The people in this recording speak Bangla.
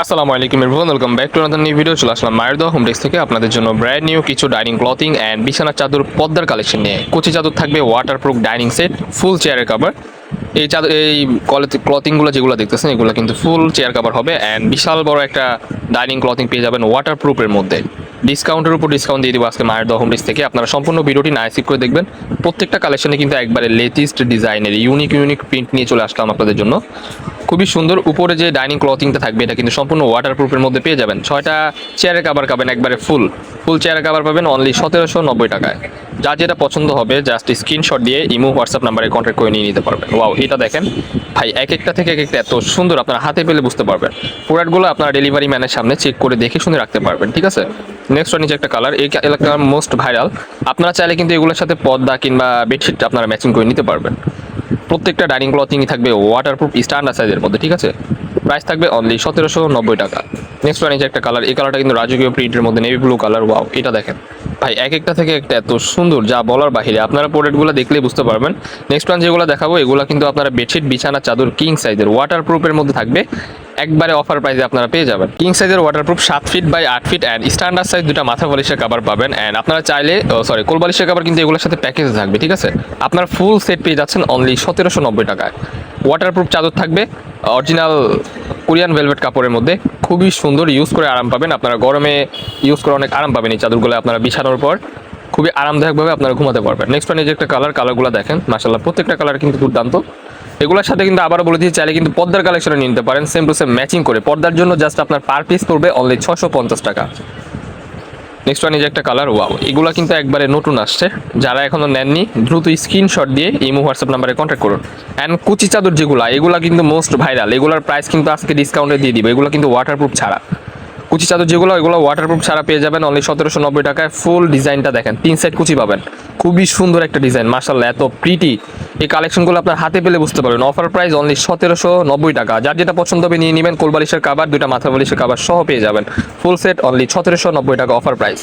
আসসালামু আলাইকুম everyone, welcome back to another new video. চলে আসলাম মায়ের দোয়া হোম ডেস্ক থেকে আপনাদের জন্য ব্র্যান্ড নিউ কিছু ডাইনিং ক্লথিং অ্যান্ড বিছানার চাদর পর্দার কালেকশন নিয়ে। কুচি চাদর থাকবে, ওয়াটারপ্রুফ ডাইনিং সেট, ফুল চেয়ারের কভার। এই চাদর এই ক্লথিংগুলো যেগুলো দেখতেছেন এগুলো কিন্তু ফুল চেয়ার কভার হবে অ্যান্ড বিশাল বড় একটা ডাইনিং ক্লথিং পেয়ে যাবেন ওয়াটারপ্রুফের মধ্যে। ডিসকাউন্টের উপর ডিসকাউন্ট দিয়ে দিব আজকে মায়ের দোয়া হোম ডেস্ক থেকে। আপনারা সম্পূর্ণ ভিডিওটি না স্কিপ করে দেখবেন। প্রত্যেকটা কালেকশনে কিন্তু একবারে লেটেস্ট ডিজাইনের ইউনিক প্রিন্ট নিয়ে চলে আসলাম আপনাদের জন্য। খুবই সুন্দর। উপরে যে ডাইনিং ক্লথিংটা থাকবে এটা কিন্তু সম্পূর্ণ ওয়াটারপ্রুফের মধ্যে পেয়ে যাবেন। 6টা চেয়ারের কাভার পাবেন, একবারে ফুল চেয়ারের কাভার পাবেন অনলি 1790 টাকায়। যার যেটা পছন্দ হবে জাস্ট স্ক্রিনশট দিয়ে ইমো হোয়াটসঅ্যাপ নাম্বারে কন্ট্যাক্ট করে নিয়ে নিতে পারবেন। ওয়াও, এটা দেখেন ভাই, এক একটা থেকে এক একটা এত সুন্দর, আপনারা হাতে পেলে বুঝতে পারবেন। প্রোডাক্টগুলো আপনারা ডেলিভারি ম্যানের সামনে চেক করে দেখে শুনে রাখতে পারবেন, ঠিক আছে। নেক্সট নিচে একটা কালার, এই এলাকার মোস্ট ভাইরাল। আপনারা চাইলে কিন্তু এগুলোর সাথে পর্দা কিংবা বেডশিট আপনারা ম্যাচিং করে নিতে পারবেন। প্রত্যেকটা ডাইনিং ক্লথিংই থাকবে ওয়াটারপ্রুফ স্ট্যান্ডার্ড সাইজের মধ্যে, ঠিক আছে। প্রাইস থাকবে অনলি 1790 টাকা। নেক্সট ওয়ান যে একটা কালার, এই কালারটা কিন্তু রাজকীয় প্রিন্টের মধ্যে নেভি ব্লু কালার। ওয়াও, এটা দেখেন ভাই, এক একটা থেকে একটা এত সুন্দর যা বলার বাহিরে। আপনারা প্রোডাক্টগুলো দেখলেই বুঝতে পারবেন। নেক্সট ওয়ান যেগুলো দেখাবো এগুলো কিন্তু আপনারা বেডশিট, বিছানা চাদর কিং সাইজের ওয়াটারপ্রুফের মধ্যে থাকবে। একবারে অফার প্রাইসে আপনারা পেয়ে যাবেন। কিং সাইজের waterproof 7 feet by 8 feet and standard size দুটা মাথা বালিশের কাভার পাবেন। অ্যান্ড আপনারা চাইলে কোল বালিশের কাভার কিন্তু এগুলোর সাথে প্যাকেজে থাকবে, ঠিক আছে। আপনার ফুল সেট পেয়ে যাচ্ছেন অনলি 1790 টাকায়। ওয়াটারপ্রুফ চাদর থাকবে অরিজিনাল কোরিয়ান ভেলভেট কাপড়ের মধ্যে, খুবই সুন্দর, ইউজ করে আরাম পাবেন। আপনারা গরমে ইউজ করে অনেক আরাম পাবেন। এই চাদরগুলো আপনারা বিছানোর পর খুবই আরামদায়কভাবে আপনারা ঘুমাতে পারবেন। নেক্সট ওয়ান এই যে একটা কালারগুলো দেখেন, মাশাআল্লাহ প্রত্যেকটা কালার কিন্তু দুর্দান্ত। এগুলোর সাথে কিন্তু আবারও বলে দিচ্ছি, চাইলে কিন্তু পর্দার কালেকশনে নিতে পারেন সেম টু সেম ম্যাচিং করে। পর্দার জন্য জাস্ট আপনার পার পিস পড়বে অনলি 650 টাকা। নেক্সট ওয়ান এই যে একটা কালার, ওয়াও, এগুলো কিন্তু একবারে নতুন আসছে। যারা এখনো নেননি দ্রুত স্ক্রিনশট দিয়ে ইমো হোয়াটসঅ্যাপ নাম্বারে কন্ট্যাক্ট করুন। অ্যান্ড কুচি চাদর এগুলো কিন্তু মোস্ট ভাইরাল। এগুলোর প্রাইস কিন্তু আজকে ডিসকাউন্টে দিয়ে দিব। এগুলো কিন্তু ওয়াটারপ্রুফ ছাড়া। কুচি চাদর এগুলো ওয়াটারপ্রুফ ছাড়া পেয়ে যাবেন অনলি 1790 টাকায়। ফুল ডিজাইনটা দেখেন, 3 সাইড কুচি পাবেন, খুবই সুন্দর একটা ডিজাইন, মাশাআল্লাহ এত প্রিটি। এই কালেকশনগুলো আপনার হাতে পেলে বুঝতে পারবেন। অফার প্রাইস অনলি 1790 টাকা। যার যেটা পছন্দ হবে নিয়ে নেবেন। কোল বালিশের কাভার, দুইটা মাথা বালিশের কাভার সহ পেয়ে যাবেন। ফুল সেট অনলি 1790 টাকা অফার প্রাইস।